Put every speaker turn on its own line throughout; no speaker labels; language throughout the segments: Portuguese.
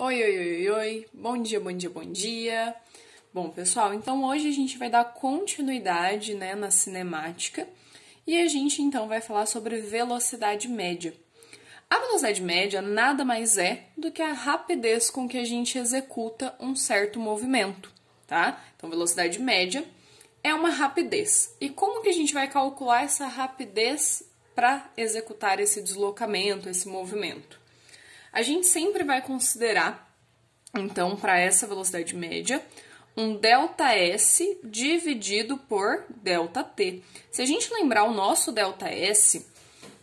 Oi, oi, oi, oi, bom dia, bom dia, bom dia. Bom, pessoal, então hoje a gente vai dar continuidade, na cinemática e a gente então vai falar sobre velocidade média. A velocidade média nada mais é do que a rapidez com que a gente executa um certo movimento, tá? Então, velocidade média é uma rapidez. E como que a gente vai calcular essa rapidez para executar esse deslocamento, esse movimento? A gente sempre vai considerar, então, para essa velocidade média, um ΔS dividido por ΔT. Se a gente lembrar, o nosso ΔS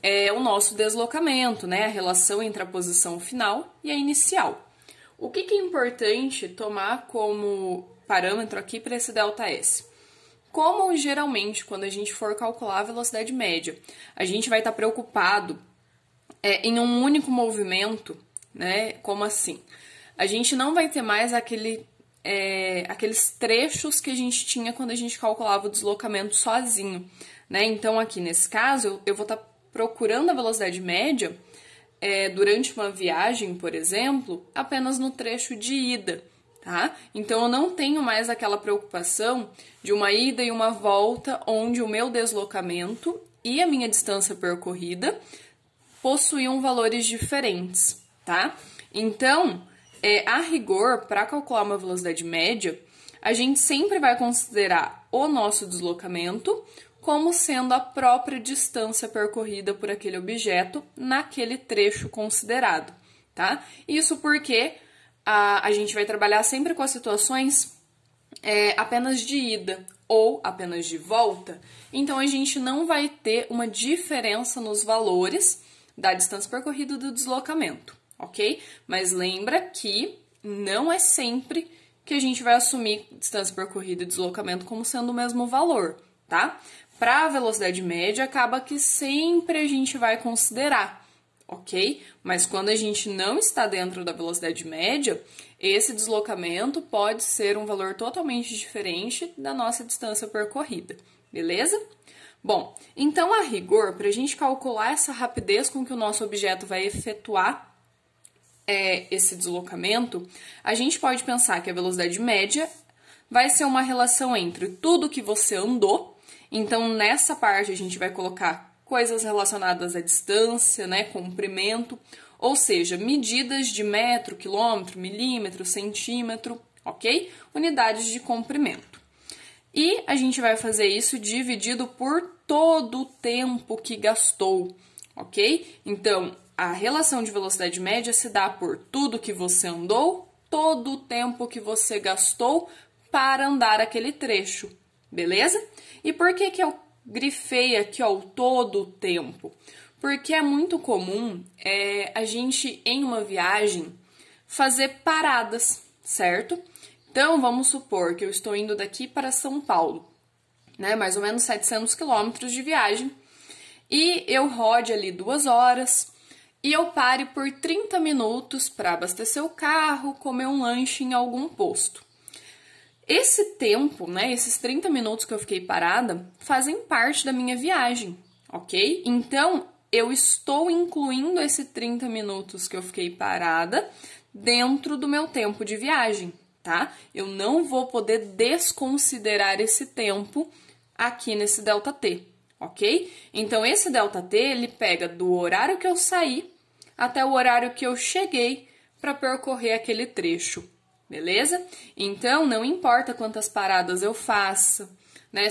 é o nosso deslocamento, a relação entre a posição final e a inicial. O que é importante tomar como parâmetro aqui para esse ΔS? Como geralmente, quando a gente for calcular a velocidade média, a gente vai estar preocupado em um único movimento, Como assim? A gente não vai ter mais aqueles trechos que a gente tinha quando a gente calculava o deslocamento sozinho, Então, aqui nesse caso, eu vou estar procurando a velocidade média durante uma viagem, por exemplo, apenas no trecho de ida, tá? Então, eu não tenho mais aquela preocupação de uma ida e uma volta, onde o meu deslocamento e a minha distância percorrida possuíam valores diferentes, tá? Então, a rigor, para calcular uma velocidade média, a gente sempre vai considerar o nosso deslocamento como sendo a própria distância percorrida por aquele objeto naquele trecho considerado, tá? Isso porque a gente vai trabalhar sempre com as situações apenas de ida ou apenas de volta, então a gente não vai ter uma diferença nos valores da distância percorrida e do deslocamento, ok? Mas lembra que não é sempre que a gente vai assumir distância percorrida e deslocamento como sendo o mesmo valor, tá? Para a velocidade média, acaba que sempre a gente vai considerar, ok? Mas quando a gente não está dentro da velocidade média, esse deslocamento pode ser um valor totalmente diferente da nossa distância percorrida, beleza? Bom, então a rigor, para a gente calcular essa rapidez com que o nosso objeto vai efetuar esse deslocamento, a gente pode pensar que a velocidade média vai ser uma relação entre tudo que você andou. Então, nessa parte, a gente vai colocar coisas relacionadas à distância, comprimento, ou seja, medidas de metro, quilômetro, milímetro, centímetro, ok? Unidades de comprimento. E a gente vai fazer isso dividido por todo o tempo que gastou, ok? Então, a relação de velocidade média se dá por tudo que você andou, todo o tempo que você gastou para andar aquele trecho, beleza? E por que eu grifei aqui, o todo o tempo? Porque é muito comum a gente, em uma viagem, fazer paradas, certo? Então, vamos supor que eu estou indo daqui para São Paulo, mais ou menos 700 quilômetros de viagem, e eu rode ali 2 horas, e eu pare por 30 minutos para abastecer o carro, comer um lanche em algum posto. Esse tempo, esses 30 minutos que eu fiquei parada, fazem parte da minha viagem, ok? Então, eu estou incluindo esse 30 minutos que eu fiquei parada dentro do meu tempo de viagem, tá? Eu não vou poder desconsiderar esse tempo aqui nesse ΔT, ok? Então, esse ΔT, ele pega do horário que eu saí até o horário que eu cheguei para percorrer aquele trecho. Beleza? Então, não importa quantas paradas eu faça,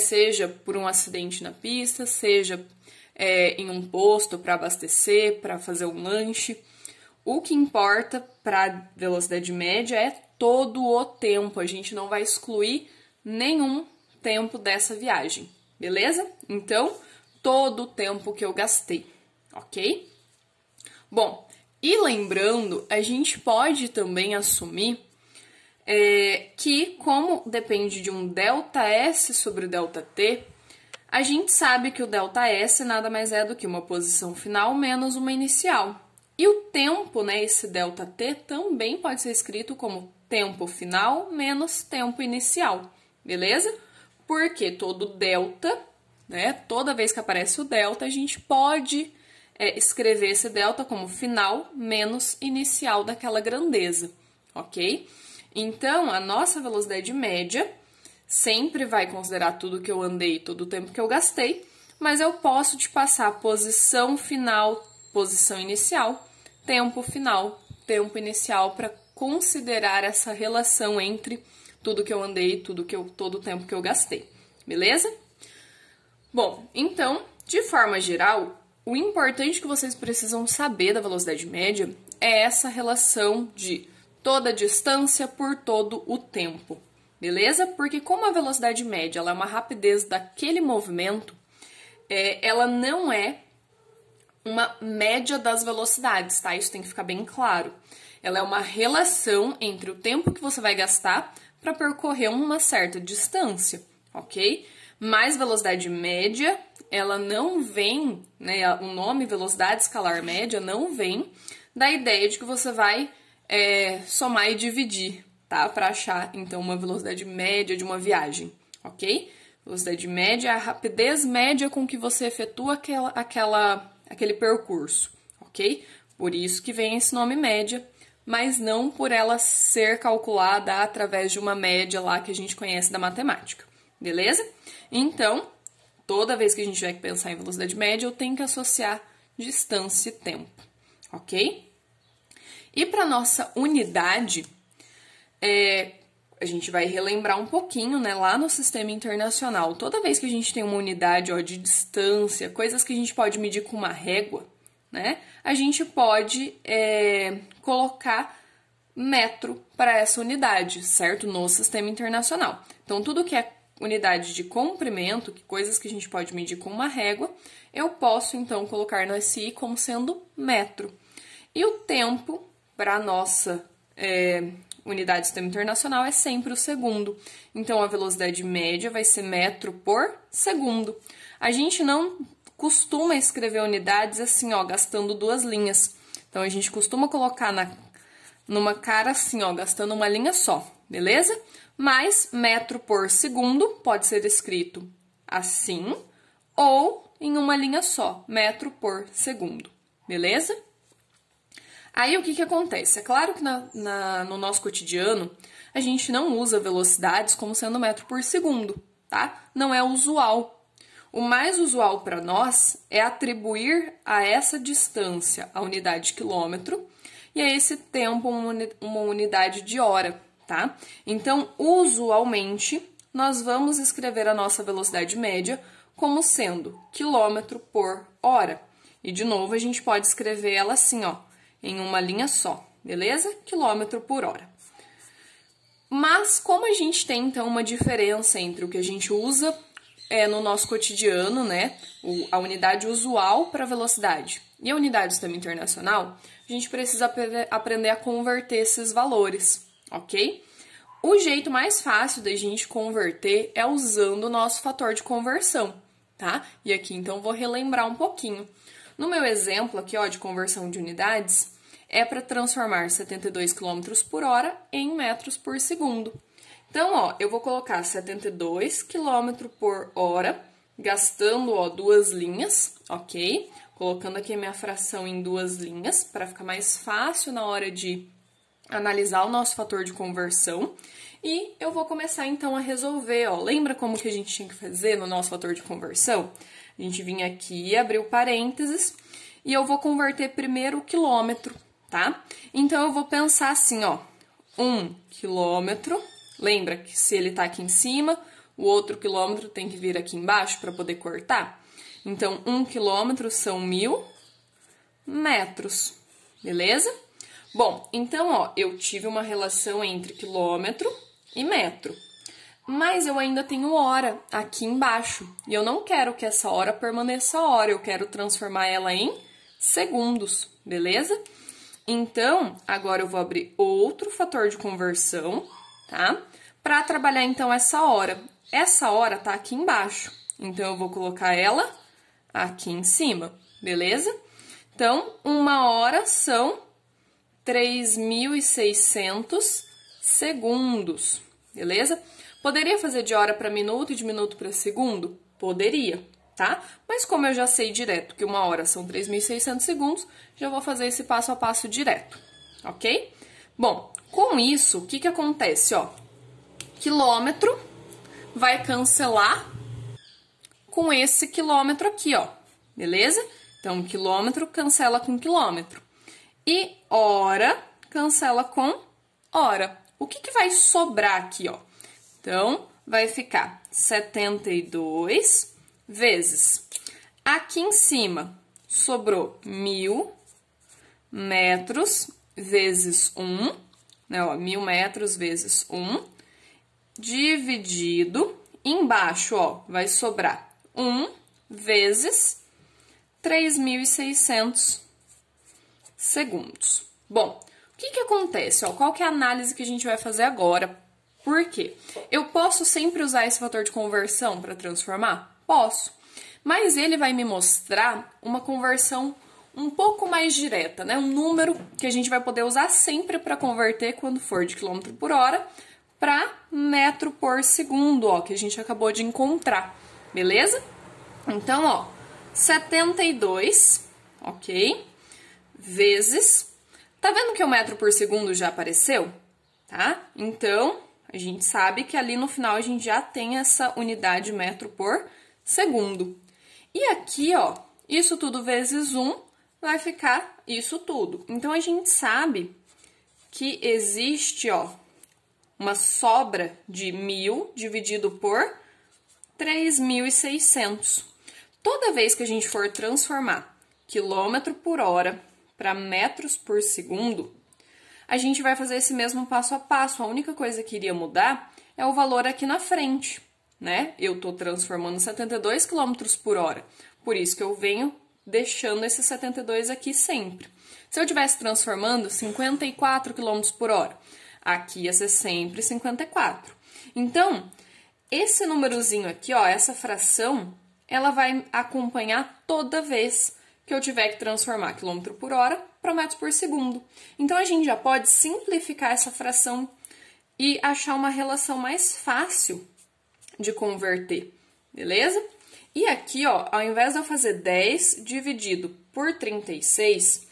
seja por um acidente na pista, seja em um posto para abastecer, para fazer um lanche. O que importa para a velocidade média é todo o tempo. A gente não vai excluir nenhum tempo dessa viagem, beleza? Então, todo o tempo que eu gastei, ok? Bom, e lembrando, a gente pode também assumir que, como depende de um ΔS sobre o ΔT, a gente sabe que o ΔS nada mais é do que uma posição final menos uma inicial. E o tempo, esse ΔT, também pode ser escrito como tempo final menos tempo inicial, beleza? Porque todo delta, toda vez que aparece o delta, a gente pode escrever esse delta como final menos inicial daquela grandeza, ok? Então, a nossa velocidade média sempre vai considerar tudo que eu andei, todo o tempo que eu gastei, mas eu posso te passar posição final, posição inicial, tempo final, tempo inicial, para considerar essa relação entre tudo que eu andei, todo o tempo que eu gastei, beleza? Bom, então, de forma geral, o importante que vocês precisam saber da velocidade média é essa relação de toda a distância por todo o tempo, beleza? Porque como a velocidade média ela é uma rapidez daquele movimento, ela não é uma média das velocidades, tá? Isso tem que ficar bem claro. Ela é uma relação entre o tempo que você vai gastar para percorrer uma certa distância, ok? Mas velocidade média, ela não vem, né? O nome velocidade escalar média não vem da ideia de que você vai somar e dividir, tá? Para achar, então, uma velocidade média de uma viagem, ok? Velocidade média é a rapidez média com que você efetua aquele percurso, ok? Por isso que vem esse nome média, mas não por ela ser calculada através de uma média lá que a gente conhece da matemática, beleza? Então, toda vez que a gente tiver que pensar em velocidade média, eu tenho que associar distância e tempo, ok? E para nossa unidade, a gente vai relembrar um pouquinho, né, lá no sistema internacional. Toda vez que a gente tem uma unidade de distância, coisas que a gente pode medir com uma régua, né, a gente pode colocar metro para essa unidade, certo? No sistema internacional. Então, tudo que é unidade de comprimento, coisas que a gente pode medir com uma régua, eu posso, então, colocar no SI como sendo metro. E o tempo para a nossa unidade de sistema internacional é sempre o segundo. Então, a velocidade média vai ser metro por segundo. A gente não costuma escrever unidades assim, gastando duas linhas. Então, a gente costuma colocar numa cara assim, gastando uma linha só, beleza? Mas metro por segundo pode ser escrito assim ou em uma linha só, metro por segundo, beleza? Aí, o que acontece? É claro que no nosso cotidiano, a gente não usa velocidades como sendo metro por segundo, tá? Não é usual. O mais usual para nós é atribuir a essa distância a unidade de quilômetro e a esse tempo uma unidade de hora, tá? Então, usualmente, nós vamos escrever a nossa velocidade média como sendo quilômetro por hora. E, de novo, a gente pode escrever ela assim, em uma linha só, beleza? Quilômetro por hora. Mas como a gente tem, então, uma diferença entre o que a gente usa no nosso cotidiano, né? A unidade usual para velocidade e a unidade do sistema internacional, a gente precisa aprender a converter esses valores, ok? O jeito mais fácil da gente converter é usando o nosso fator de conversão, tá? E aqui, então, vou relembrar um pouquinho. No meu exemplo aqui, de conversão de unidades, é para transformar 72 km por hora em metros por segundo. Então, eu vou colocar 72 km por hora, gastando, duas linhas, ok? Colocando aqui a minha fração em duas linhas, para ficar mais fácil na hora de analisar o nosso fator de conversão. E eu vou começar, então, a resolver, Lembra como que a gente tinha que fazer no nosso fator de conversão? A gente vinha aqui, abriu parênteses, e eu vou converter primeiro o quilômetro, tá? Então, eu vou pensar assim, 1 quilômetro. Lembra que se ele tá aqui em cima, o outro quilômetro tem que vir aqui embaixo para poder cortar? Então, 1 quilômetro são 1000 metros, beleza? Bom, então, eu tive uma relação entre quilômetro e metro. Mas eu ainda tenho hora aqui embaixo. E eu não quero que essa hora permaneça hora, eu quero transformar ela em segundos, beleza? Então, agora eu vou abrir outro fator de conversão, tá? Para trabalhar, então, essa hora. Essa hora tá aqui embaixo. Então, eu vou colocar ela aqui em cima, beleza? Então, 1 hora são 3.600 segundos, beleza? Poderia fazer de hora para minuto e de minuto para segundo? Poderia, tá? Mas como eu já sei direto que 1 hora são 3.600 segundos, já vou fazer esse passo a passo direto, ok? Bom, Com isso, o que que acontece, ó? Quilômetro vai cancelar com esse quilômetro aqui, ó, beleza? Então, quilômetro cancela com quilômetro. E hora cancela com hora. O que que vai sobrar aqui, ó? Então, vai ficar 72 vezes. Aqui em cima, sobrou 1000 metros vezes 1, né, ó, 1000 metros vezes 1, dividido, embaixo, ó, vai sobrar 1 vezes 3.600 segundos. Bom, o que que acontece, ó? Qual que é a análise que a gente vai fazer agora? Por quê? Eu posso sempre usar esse fator de conversão para transformar? Posso. Mas ele vai me mostrar uma conversão um pouco mais direta, né? Um número que a gente vai poder usar sempre para converter quando for de quilômetro por hora para metro por segundo, ó, que a gente acabou de encontrar, beleza? Então, ó, 72, ok? Vezes, tá vendo que o metro por segundo já apareceu? Tá? Então, a gente sabe que ali no final a gente já tem essa unidade metro por segundo. E aqui, ó, isso tudo vezes 1 vai ficar isso tudo. Então, a gente sabe que existe, ó, uma sobra de 1000 dividido por 3.600. Toda vez que a gente for transformar quilômetro por hora para metros por segundo, a gente vai fazer esse mesmo passo a passo. A única coisa que iria mudar é o valor aqui na frente, né? Eu estou transformando 72 km por hora, por isso que eu venho deixando esse 72 aqui sempre. Se eu estivesse transformando 54 km por hora, aqui ia ser sempre 54. Então, esse númerozinho aqui, ó, essa fração, ela vai acompanhar toda vez que eu tiver que transformar quilômetro por hora para metros por segundo. Então, a gente já pode simplificar essa fração e achar uma relação mais fácil de converter, beleza? E aqui, ó, ao invés de eu fazer 10 dividido por 36,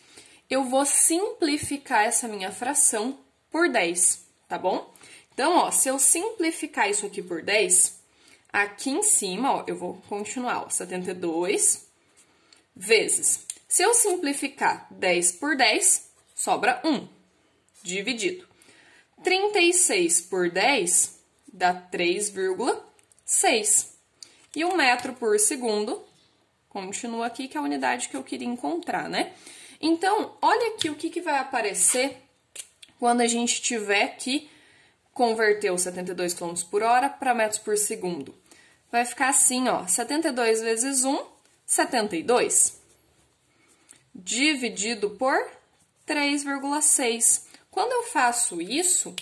eu vou simplificar essa minha fração por 10, tá bom? Então, ó, se eu simplificar isso aqui por 10, aqui em cima, ó, eu vou continuar, ó, 72 vezes. Se eu simplificar 10 por 10, sobra 1, dividido. 36 por 10 dá 3,6. E o metro por segundo continua aqui, que é a unidade que eu queria encontrar, né? Então, olha aqui o que vai aparecer quando a gente tiver que converter os 72 km por hora para metros por segundo. Vai ficar assim, ó, 72 vezes 1, 72, dividido por 3,6. Quando eu faço isso,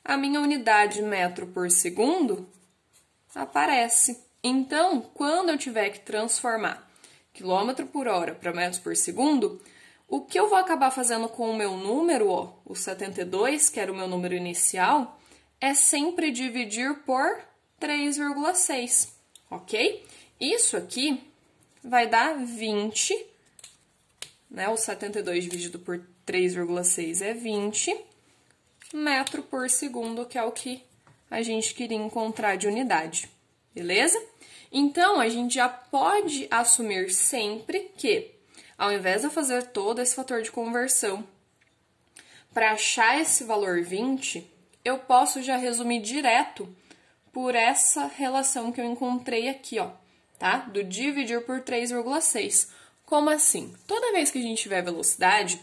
a minha unidade metro por segundo aparece. Então, quando eu tiver que transformar quilômetro por hora para metros por segundo, o que eu vou acabar fazendo com o meu número, ó, o 72, que era o meu número inicial, é sempre dividir por 3,6, ok? Isso aqui vai dar 20, né? O 72 dividido por 3,6 é 20 metro por segundo, que é o que a gente queria encontrar de unidade, beleza? Então, a gente já pode assumir sempre que, ao invés de eu fazer todo esse fator de conversão, para achar esse valor 20, eu posso já resumir direto por essa relação que eu encontrei aqui, ó, tá? Do dividir por 3,6. Como assim? Toda vez que a gente tiver velocidade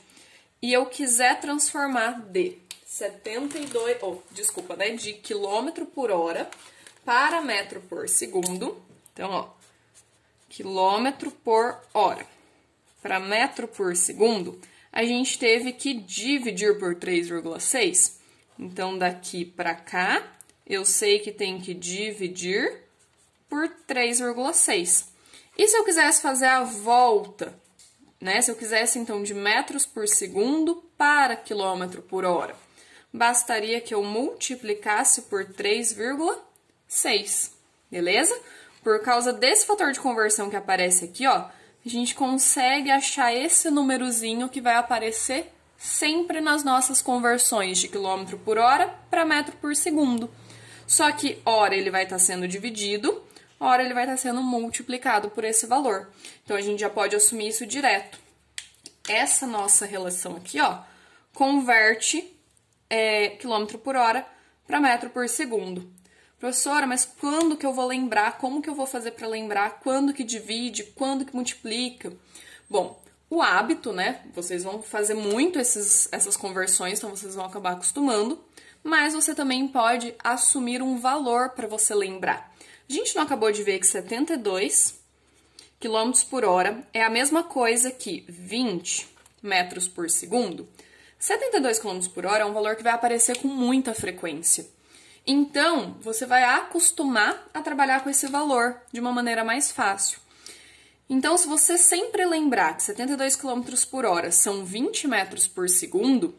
e eu quiser transformar de 72, de quilômetro por hora para metro por segundo, então, ó, quilômetro por hora para metro por segundo, a gente teve que dividir por 3,6. Então, daqui para cá, eu sei que tem que dividir por 3,6. E se eu quisesse fazer a volta, né? Se eu quisesse, então, de metros por segundo para quilômetro por hora, bastaria que eu multiplicasse por 3,6, beleza? Por causa desse fator de conversão que aparece aqui, ó, a gente consegue achar esse númerozinho que vai aparecer sempre nas nossas conversões de quilômetro por hora para metro por segundo. Só que hora ele vai estar sendo dividido, hora ele vai estar sendo multiplicado por esse valor. Então, a gente já pode assumir isso direto. Essa nossa relação aqui, ó, converte quilômetro por hora para metro por segundo. Professora, mas quando que eu vou lembrar? Como que eu vou fazer para lembrar? Quando que divide? Quando que multiplica? Bom, o hábito, né? Vocês vão fazer muito essas conversões, então vocês vão acabar acostumando. Mas você também pode assumir um valor para você lembrar. A gente não acabou de ver que 72 km por hora é a mesma coisa que 20 metros por segundo? 72 km por hora é um valor que vai aparecer com muita frequência. Então, você vai acostumar a trabalhar com esse valor de uma maneira mais fácil. Então, se você sempre lembrar que 72 km por hora são 20 metros por segundo,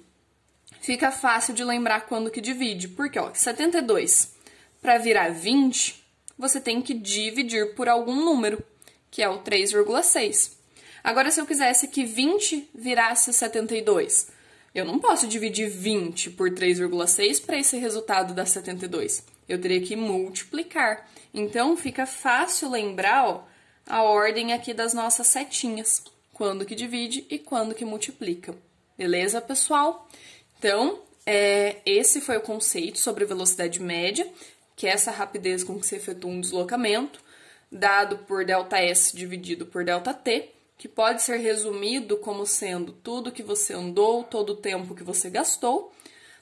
fica fácil de lembrar quando que divide. Porque, ó, 72 para virar 20, você tem que dividir por algum número, que é o 3,6. Agora, se eu quisesse que 20 virasse 72, eu não posso dividir 20 por 3,6 para esse resultado dar 72. Eu teria que multiplicar. Então, fica fácil lembrar, ó, a ordem aqui das nossas setinhas. Quando que divide e quando que multiplica. Beleza, pessoal? Então, esse foi o conceito sobre velocidade média, que é essa rapidez com que se efetua um deslocamento, dado por ΔS dividido por ΔT, que pode ser resumido como sendo tudo que você andou, todo o tempo que você gastou.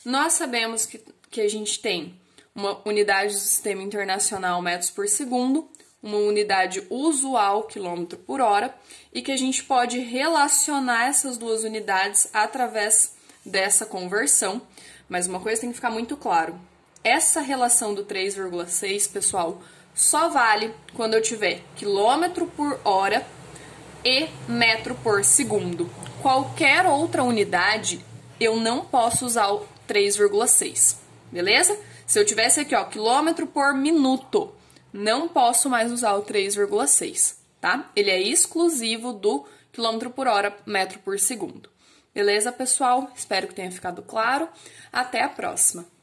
Nós sabemos que a gente tem uma unidade do sistema internacional metros por segundo, uma unidade usual quilômetro por hora, e que a gente pode relacionar essas duas unidades através dessa conversão. Mas uma coisa tem que ficar muito claro. Essa relação do 3,6, pessoal, só vale quando eu tiver quilômetro por hora e metro por segundo. Qualquer outra unidade, eu não posso usar o 3,6, beleza? Se eu tivesse aqui, ó, quilômetro por minuto, não posso mais usar o 3,6, tá? Ele é exclusivo do quilômetro por hora, metro por segundo. Beleza, pessoal? Espero que tenha ficado claro. Até a próxima!